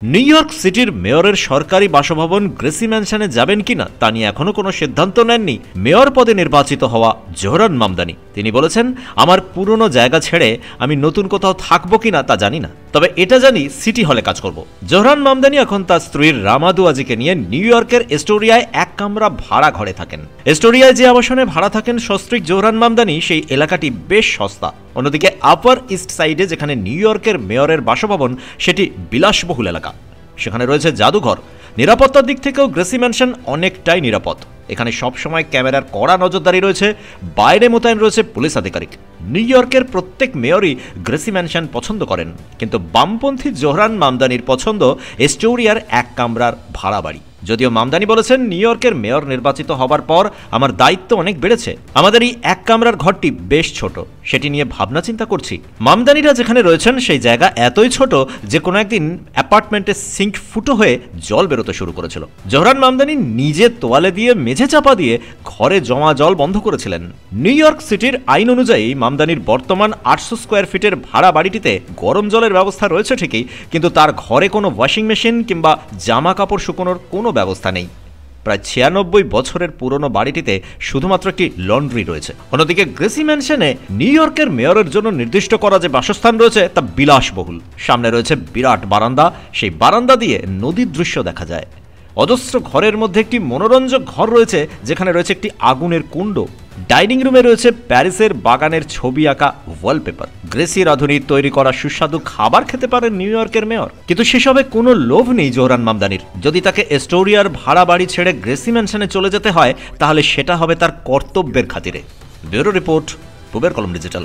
New York সিটির মেয়রের সরকারি বাসভবন গ্রেসি ম্যানশনে যাবেন কিনা তা নিয়ে এখনো কোনো সিদ্ধান্ত নেননি মেয়র পদে নির্বাচিত হওয়া জোহরান মামদানি। তিনি বলেছেন, আমার পুরনো জায়গা ছেড়ে আমি নতুন কোথাও থাকবো কিনা তা জানি না, তবে এটা জানি সিটি হলে কাজ করব। জোহরান মামদানি এখন তার স্ত্রীর রামাদু আজিকে নিয়ে নিউ ইয়র্কের এস্টোরিয়ায় এক কামরা ভাড়া ঘরে থাকেন। এস্টোরিয়ায় যে আবাসনে ভাড়া থাকেন সস্ত্রীক জোহরান মামদানি, সেই এলাকাটি বেশ সস্তা। অন্যদিকে আপার ইস্ট সাইডে যেখানে নিউ ইয়র্কের মেয়রের বাসভবন, সেটি বিলাসবহুল এলাকা। সেখানে রয়েছে জাদুঘর। নিরাপত্তার দিক থেকেও গ্রেসি ম্যানশন অনেকটাই নিরাপদ। এখানে সবসময় ক্যামেরার কড়া নজরদারি রয়েছে, বাইরে মোতায়েন রয়েছে পুলিশ আধিকারিক। নিউ ইয়র্কের প্রত্যেক মেয়রই গ্রেসি ম্যানশন পছন্দ করেন, কিন্তু বামপন্থী জোহরান মামদানির পছন্দ এস্টোরিয়ার এক কামরার ভাড়া বাড়ি। যদিও মামদানি বলেছেন, নিউ ইয়র্কের মেয়র নির্বাচিত হবার পর আমার দায়িত্ব অনেক বেড়েছে। আমাদের এই এক কামরার ঘরটি বেশ ছোট, সেটি নিয়ে ভাবনা চিন্তা করছি। মামদানিরা যেখানে রয়েছেন সেই জায়গা এতই ছোট যে কোনো একদিন অ্যাপার্টমেন্টের সিঙ্ক ফুটো হয়ে জল বেরোতে শুরু করেছিল। জোহরান মামদানি নিজে তোয়ালে দিয়ে মেঝে চাপা দিয়ে ঘরে জমা জল বন্ধ করেছিলেন। নিউ ইয়র্ক সিটির আইন অনুযায়ী মামদানির বর্তমান 800 স্কোয়ার ফিটের ভাড়া বাড়িটিতে গরম জলের ব্যবস্থা রয়েছে ঠিকই, কিন্তু তার ঘরে কোনো ওয়াশিং মেশিন কিংবা জামা কাপড় শুকোনোর কোনো ব্যবস্থা নেই। প্রায় 96 বছরের পুরনো বাড়িটিতে শুধুমাত্র একটি লন্ড্রি রয়েছে। অন্যদিকে গ্রেসি ম্যানশনে নিউ ইয়র্কের মেয়রের জন্য নির্দিষ্ট করা যে বাসস্থান রয়েছে তা বিলাসবহুল। সামনে রয়েছে বিরাট বারান্দা, সেই বারান্দা দিয়ে নদীর দৃশ্য দেখা যায়। অজস্র ঘরের মধ্যে একটি মনোরঞ্জক ঘর রয়েছে, যেখানে রয়েছে একটি আগুনের কুণ্ড। ডাইনিং রুমে রয়েছে প্যারিসের বাগানের ছবি আঁকা ওয়ালপেপার। গ্রেসি রাঁধুনির তৈরি করা সুস্বাদু খাবার খেতে পারেন নিউ ইয়র্কের মেয়র, কিন্তু সেসবে কোনো লোভ নেই জোহরান মামদানির। যদি তাকে এস্টোরিয়ার ভাড়া বাড়ি ছেড়ে গ্রেসি ম্যানশনে চলে যেতে হয়, তাহলে সেটা হবে তার কর্তব্যের খাতিরে। ব্যুরো রিপোর্ট, পূবের কলম ডিজিটাল।